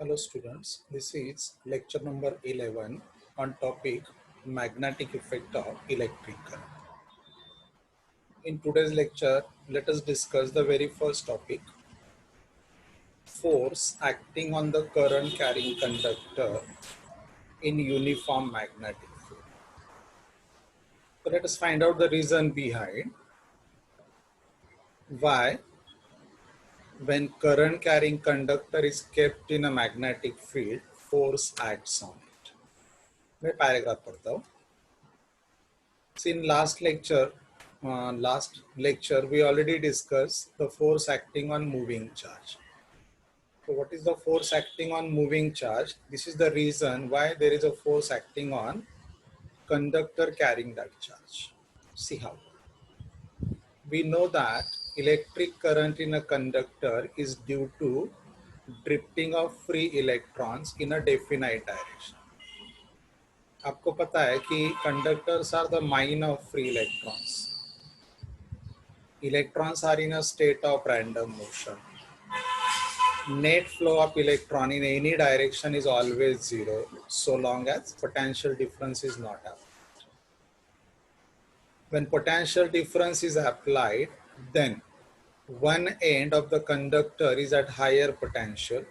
Hello students, this is lecture number 11 on topic magnetic effect of electric current. In today's lecture, let us discuss the very first topic, force acting on the current carrying conductor in uniform magnetic field. So let us find out the reason behind why when current carrying conductor is kept in a magnetic field, force acts on it. मैं paragraph पढ़ता हूँ. So in last lecture, we already discussed the force acting on moving charge. So what is the force acting on moving charge? This is the reason why there is a force acting on conductor carrying that charge. See how. We know that electric current in a conductor is due to drifting of free electrons in a definite direction. आपको पता है कि conductors are the mine of free electrons. Electrons are in a state of random motion. Net flow of electron in any direction is always zero, so long as potential difference is not applied. When potential difference is applied, then one end of the conductor is at higher potential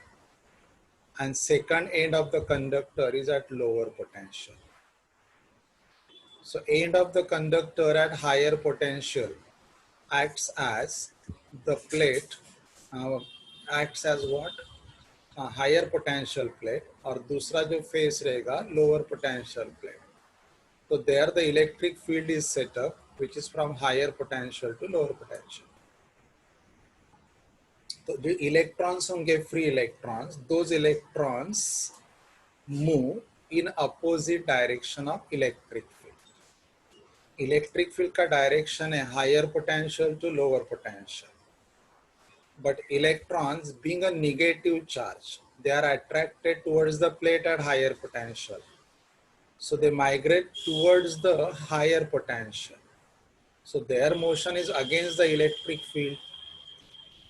and second end of the conductor is at lower potential. So end of the conductor at higher potential acts as the plate, acts as what? Higher potential plate और दूसरा जो face रहेगा lower potential plate. तो there the electric field is set up which is from higher potential to lower potential. तो जो electrons होंगे free electrons, those electrons move in opposite direction of electric field. Electric field का direction है higher potential to lower potential. But electrons being a negative charge, they are attracted towards the plate at higher potential. So they migrate towards the higher potential. So their motion is against the electric field.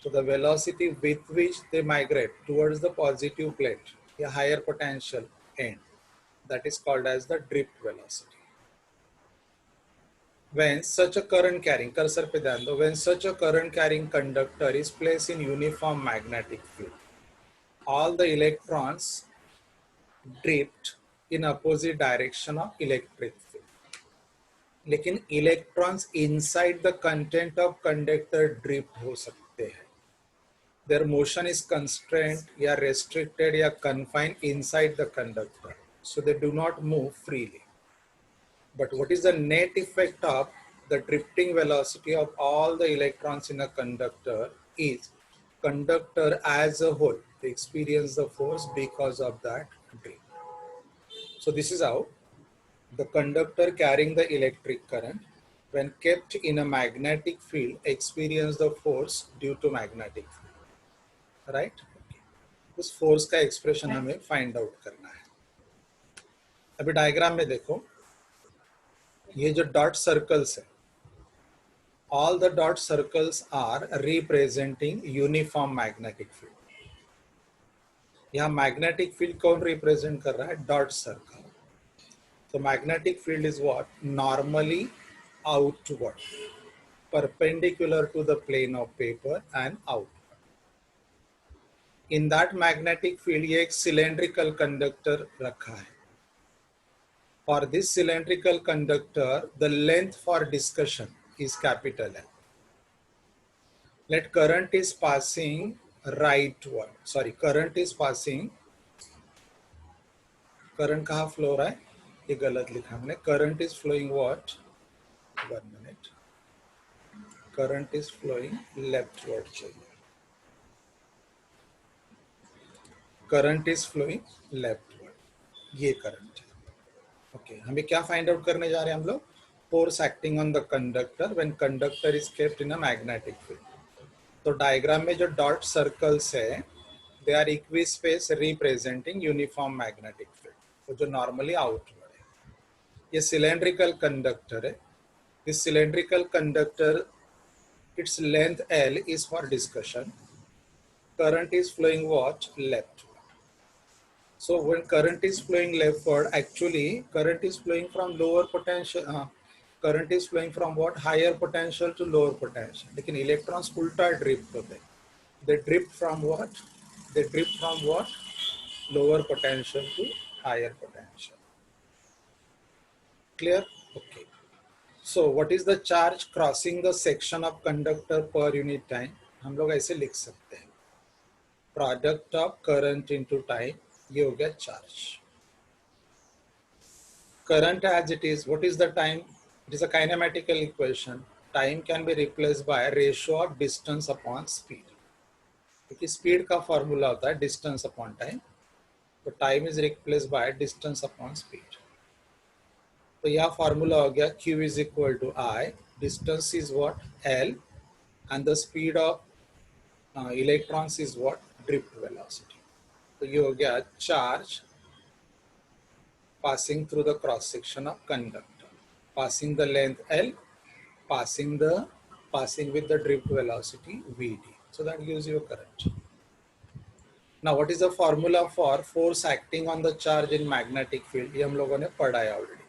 So the velocity with which they migrate towards the positive plate, the higher potential end, that is called as the drift velocity. When such a current carrying, cursor पे ध्यान दो, when such a current carrying conductor is placed in uniform magnetic field, all the electrons drift in opposite direction of electric field. लेकिन electrons inside the content of conductor drift हो सकते हैं. Their motion is constrained या restricted या confined inside the conductor, so they do not move freely. But what is the net effect of the drifting velocity of all the electrons in a conductor is conductor as a whole they experience the force because of that drift. So this is how the conductor carrying the electric current when kept in a magnetic field experience the force due to magnetic field. Right? उस force का expression हमें find out करना है. अभी diagram में देखो, ये जो डॉट सर्कल्स है, all the dot circles are representing uniform magnetic field. यहाँ magnetic field कौन represent कर रहा है? Dot circle. So magnetic field is what? Normally outward, perpendicular to the plane of paper and outward. In that magnetic field ये एक cylindrical conductor रखा है. For this cylindrical conductor, the length for discussion is capital N. Let current is passing rightward. Sorry, current is passing. Current कहाँ flow रहा है? ये गलत लिखा हमने. Current is flowing what? 1 minute. Current is flowing leftward चाहिए. Current is flowing leftward. ये current है. Okay, हमें क्या find out करने जा रहे हैं हम लोग? Force acting on the conductor when conductor is kept in a magnetic field. तो डायग्राम में जो डॉट सर्कल्स है they are equi space representing uniform magnetic field, तो जो नॉर्मली आउटवर्ड है. ये सिलेंड्रिकल कंडक्टर है. This cylindrical conductor its length L is for discussion. Current is flowing what? Leftward. So when current is flowing leftward, actually current is flowing from lower potential. Current is flowing from what? Higher potential to lower potential. लेकिन electrons उल्टा drift होते हैं. They drift from what? They drift from what? Lower potential to higher potential. Clear? Okay. So what is the charge crossing the section of conductor per unit time? हम लोग ऐसे लिख सकते हैं. Product of current into time, ये हो गया charge. Current as it is, what is the time? It is a kinematical equation. Time can be replaced by ratio of distance upon speed. क्योंकि speed का formula होता है distance upon time. तो time is replaced by distance upon speed. तो यह formula हो गया Q is equal to I. Distance is what? L. And the speed of electrons is what? Drift velocity. तो ये हो गया charge passing through the cross section of conductor, passing the length L, passing with the drift velocity Vd. So that gives you a current. Now what is the formula for force acting on the charge in magnetic field? ये हम लोगों ने पढ़ा है already.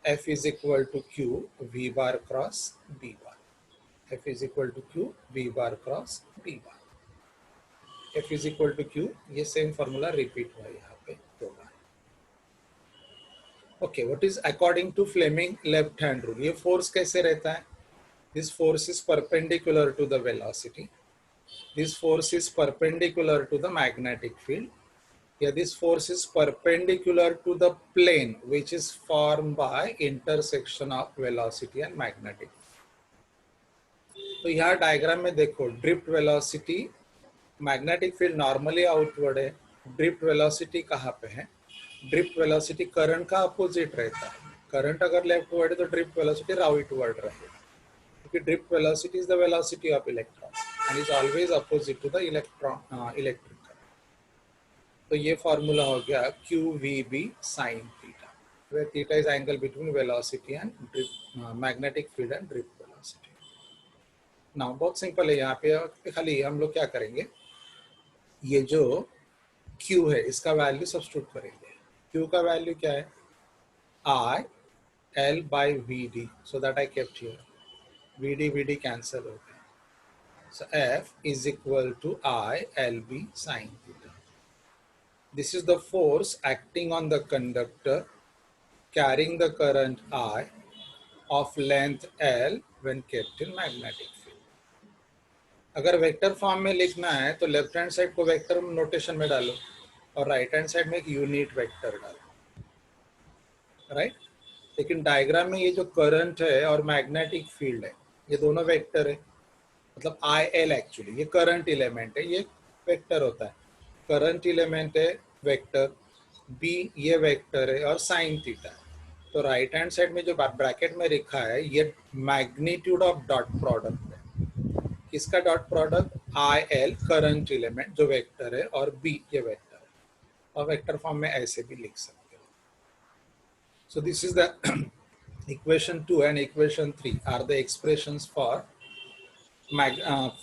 F is equal to Q V bar cross B bar. F is equal to Q V bar cross B bar. F is equal to Q, ये same formula repeat हुआ है यहाँ पे दो बार. Okay, what is according to Fleming left hand rule? ये force कैसे रहता है? This force is perpendicular to the velocity. This force is perpendicular to the magnetic field. Yeah, this force is perpendicular to the plane which is formed by intersection of velocity and magnetic. तो यहाँ diagram में देखो drift velocity magnetic field normally outward है. Drift velocity कहाँ पे है? Drift velocity current का opposite रहता है. करंट अगर लेफ्टवर्ड है तो ड्रिफ्ट वेलोसिटी राइटवर्ड रहेगा क्योंकि drift velocity is the velocity of electron and is always opposite to the electric current. तो ये फॉर्मूला हो गया QVB sin theta, where theta is angle between velocity and drift, magnetic field and drift velocity. Now बहुत simple है. यहाँ पे खाली हम लोग क्या करेंगे, ये जो Q है इसका वैल्यू सब्स्टिट्यूट करेंगे. Q का वैल्यू क्या है? I L by VD, so that I kept here. VD cancel हो गया. So F is equal to I LB sin theta. This is the force acting on the conductor carrying the current I of length L when kept in magnetic field. अगर vector form में लिखना है तो left hand side को vector notation में डालो और right hand side में एक यूनिट वेक्टर डालो. राइट. लेकिन डायग्राम में ये जो करंट है और मैग्नेटिक फील्ड है ये दोनों वेक्टर है. मतलब आई एल एक्चुअली ये करंट एलिमेंट है, ये वेक्टर होता है. करंट एलिमेंट है वेक्टर, बी ये वेक्टर है और साइन थीटा. तो राइट हैंड साइड में जो ब्रैकेट में लिखा है ये मैग्नीट्यूड ऑफ डॉट प्रोडक्ट है. किसका dot product? I L current element जो वेक्टर है और बी ये वेक्टर है. और वेक्टर फॉर्म में ऐसे भी लिख सकते हो. सो this is the equation 2 and equation 3 are the expressions for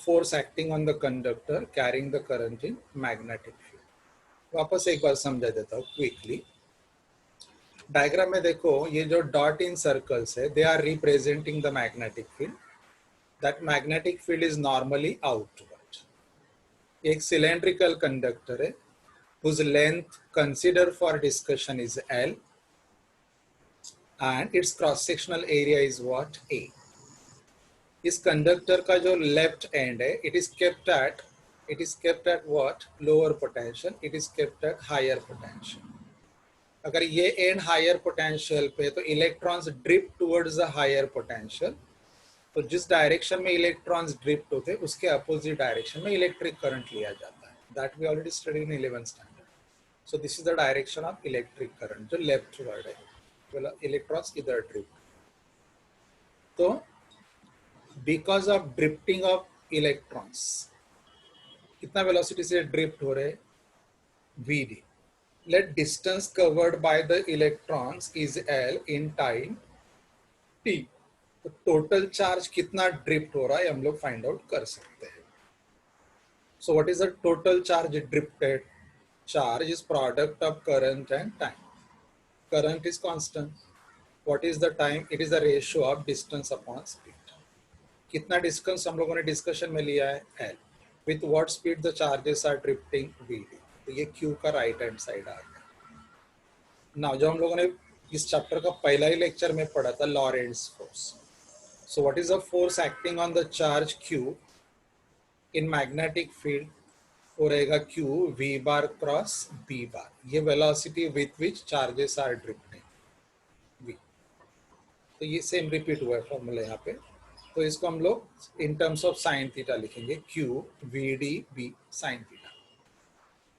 force acting on the conductor carrying the current in magnetic field. वापस एक बार समझा देता हूँ क्विकली. डायग्राम में देखो ये जो डॉट इन सर्कल्स है they are representing the magnetic field. That magnetic field is normally outward. एक सिलेंड्रिकल कंडक्टर है whose length considered for discussion is L and its cross sectional area is what? A. इस conductor का जो left and है it is kept at what? Lower potential. It is kept at higher potential. अगर ये and higher potential पे तो electrons drift towards the higher potential. तो जिस डायरेक्शन में इलेक्ट्रॉन्स ड्रिफ्ट होते उसके अपोजिट डायरेक्शन में इलेक्ट्रिक करंट लिया जाता है. That we already study in 11th standard. So this is the direction of electric current जो लेफ्ट वर्ड है. इलेक्ट्रॉन्स इधर ड्रिफ्ट. तो because of drifting of electrons कितना वेलोसिटी से ड्रिफ्ट हो रहे? Vd. Let distance covered by the electrons is L in time t. तो total charge कितना ड्रिफ्ट हो रहा है हम लोग फाइंड आउट कर सकते हैं. सो what is the total charge drifted? charge is product of current and time. Current is constant. What is the time? It is the ratio of distance upon speed. कितना distance हम लोगों ने discussion में लिया है L, with what speed the charges are drifting V D, तो ये Q का राइट हैंड साइड आ गया. नाउ जो हम लोगों ने इस चैप्टर का पहला ही लेक्चर में पढ़ा था Lorentz force. So what is the force acting on the charge Q in magnetic field? वो रहेगा Q V bar cross B bar, ये velocity with which charges are drifting V. तो ये सेम रिपीट हुआ है फॉर्मूला यहाँ पे. तो इसको हम लोग in terms of sine theta लिखेंगे, Q V D B sine theta,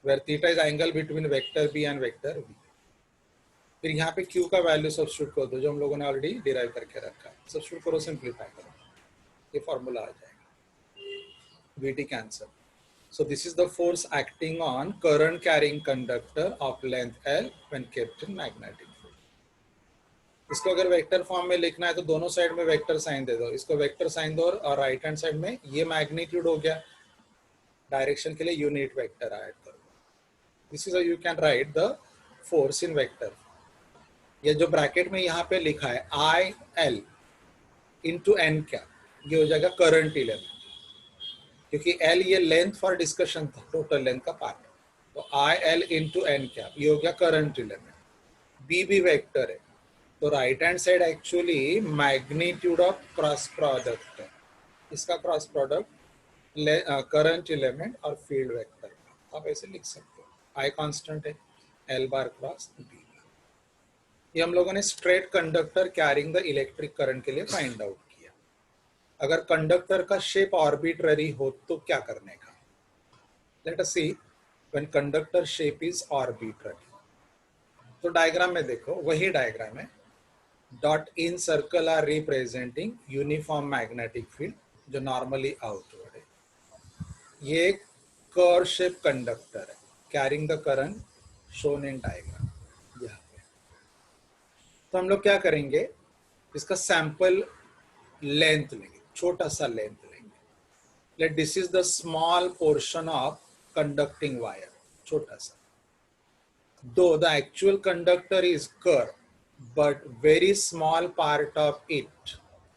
where theta is angle between vector B and vector V. फिर यहाँ पे क्यू का वैल्यू सब्स्टिट्यूट कर दो जो हम लोगों ने ऑलरेडी डिराइव करके रखा है. सब्स्टिट्यूट करो, सिंप्लीफाई करो, ये फॉर्मूला आ जाएगा, V D cancel. So this is the force acting on current carrying conductor of length L when kept in magnetic field. इसको अगर वेक्टर फॉर्म में लिखना है तो दोनों साइड में वेक्टर साइन दे दो. इसको वेक्टर साइन दो और राइट हैंड साइड में ये मैग्नीट्यूड हो गया, डायरेक्शन के लिए यूनिट वेक्टर ऐड करो. This is you can write the force in vector. ये जो ब्रैकेट में यहाँ पे लिखा है आई एल इंटू एन क्या, ये हो जाएगा करंट इलेमेंट, क्योंकि एल ये लेंथ फॉर डिस्कशन था, टोटल लेंथ का पार्ट. तो आई एल इंटू एन क्या, ये हो गया करंट इलेमेंट. बी भी वेक्टर है, तो right hand side actually magnitude of cross product है. इसका क्रॉस प्रोडक्ट करंट इलेमेंट और फील्ड वेक्टर, आप ऐसे लिख सकते हो. आई कांस्टेंट है, एल बार क्रॉस बी. ये हम लोगों ने straight conductor carrying the electric current के लिए फाइंड आउट किया. अगर कंडक्टर का शेप आर्बिट्ररी हो तो क्या करने का? Let us see when conductor shape is arbitrary. तो डायग्राम में देखो, वही डायग्राम है. Dot in circle are representing uniform magnetic field जो नॉर्मली आउटवर्ड है. ये कर्व शेप कंडक्टर है carrying the current shown in diagram. यहाँ पे तो हम लोग क्या करेंगे, इसका सैंपल लेंथ लेंगे, छोटा सा लेंथ लेंगे. Let this is the small portion of conducting wire, छोटा सा. दो the actual conductor is curve, but very small part of it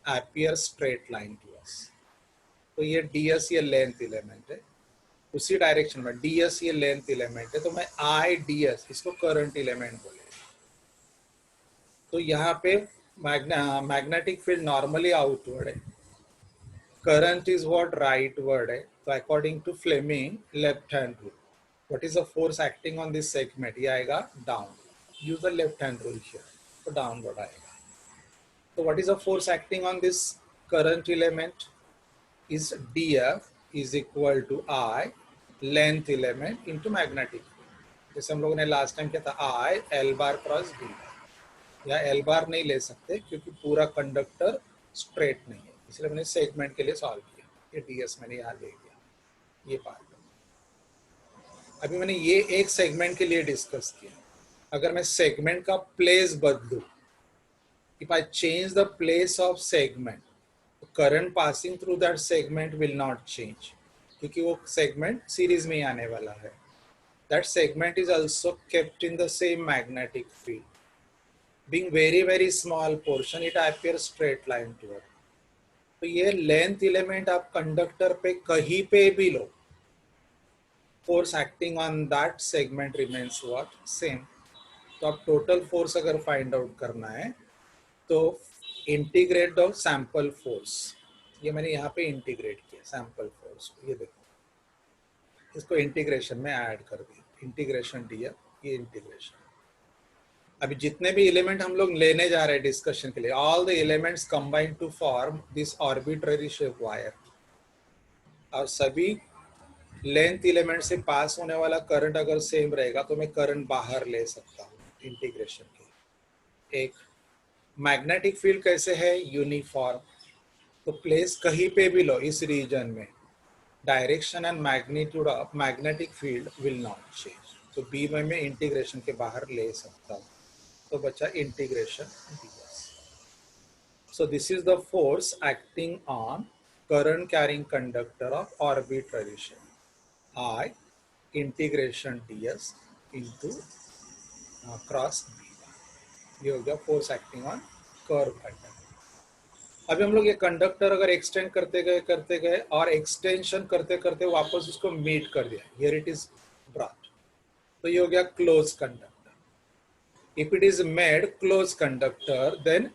appears straight line to us. तो ये ds ये लेंथ एलिमेंट है, उसी डायरेक्शन में ds ये लेंथ एलिमेंट है, तो मैं I ds इसको करंट एलिमेंट बोलेगा. तो यहाँ पे मैग्नेटिक फील्ड नॉर्मली आउटवर्ड है, करंट इज व्हाट राइटवर्ड है. तो according to Fleming left hand rule, what is the force acting on this segment, ये आएगा down. Use the left hand rule here, तो डाउनवर्ड आएगा. तो what is the force acting on this current element is df is equal to I length element into magnetic field. जैसे हम लोगों ने last time किया था I L bar cross B. या L बार नहीं ले सकते क्योंकि पूरा कंडक्टर स्ट्रेट नहीं है, इसलिए मैंने सेगमेंट के लिए सॉल्व किया. ये ds मैंने यहाँ ले लिया, ये पार्ट. अभी मैंने ये एक सेगमेंट के लिए डिस्कस किया. अगर मैं सेगमेंट का प्लेस बदलूं, if I change the place of segment, the current passing through that segment will not change, क्योंकि वो segment series में ही आने वाला है. That segment is also kept in the same magnetic field. Being very small portion, it appears straight line to it. तो ये length element आप conductor पे कहीं पे भी लो, force acting on that segment remains what same. तो आप टोटल फोर्स अगर फाइंड आउट करना है तो इंटीग्रेट द सैंपल फोर्स. ये मैंने यहाँ पे इंटीग्रेट किया सैंपल फोर्स को, ये देखो, इसको इंटीग्रेशन में ऐड कर दिया, इंटीग्रेशन दिया, ये इंटीग्रेशन. अभी जितने भी एलिमेंट हम लोग लेने जा रहे हैं डिस्कशन के लिए, all the elements combine to form this arbitrary shape wire. और सभी लेंथ एलिमेंट से पास होने वाला करंट अगर सेम रहेगा तो मैं करंट बाहर ले सकता हूँ इंटीग्रेशन के. एक मैग्नेटिक फील्ड कैसे है, यूनिफॉर्म. तो प्लेस कहीं पे भी लो इस रीजन में, direction and magnitude of magnetic field will not change. तो बी में मैं इंटीग्रेशन के बाहर ले सकता हूँ, तो बचा integration ds. So this is the force acting on current carrying conductor of arbitrary shape I integration ds into cross b1, ये हो गया force acting on curve conductor. अभी हम लोग ये कंडक्टर अगर एक्सटेंड करते गए और एक्सटेंशन करते करते वापस उसको मीट कर दिया, हियर इट इज ब्रॉट, तो ये हो गया close conductor. If it is made close conductor then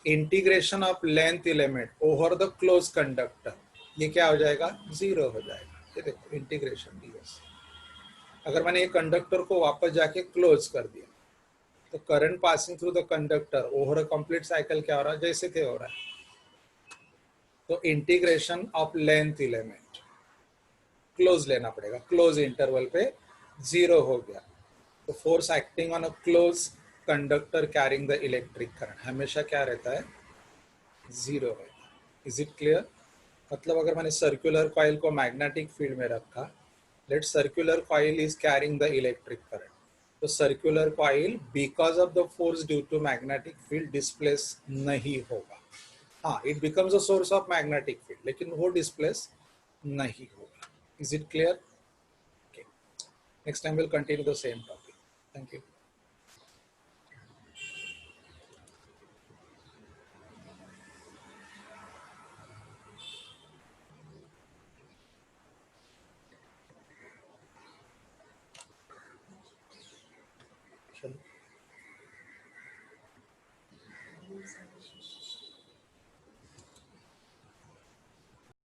integration of length element over the close conductor, ये क्या हो जाएगा, जीरो हो जाएगा। ये देखो इंटीग्रेशन ds, अगर मैंने ये कंडक्टर को वापस जाके क्लोज कर दिया तो current passing through the conductor over a complete cycle क्या हो रहा है, जैसे थे हो रहा है। तो integration of length element close लेना पड़ेगा, क्लोज इंटरवल पे जीरो हो गया। तो force acting on a close conductor carrying the electric current हमेशा क्या रहता है, जीरो रहता है। Is it clear? मतलब अगर मैंने सर्कुलर कॉइल को मैग्नेटिक फील्ड में रखा, let circular coil is carrying the electric current, तो circular coil because of the force due to magnetic field displace नहीं होगा। हाँ, it becomes a source of magnetic field, लेकिन वो डिस्प्लेस नहीं होगा। Is it clear? Okay, next time will continue the same topic. Thank you. चलो।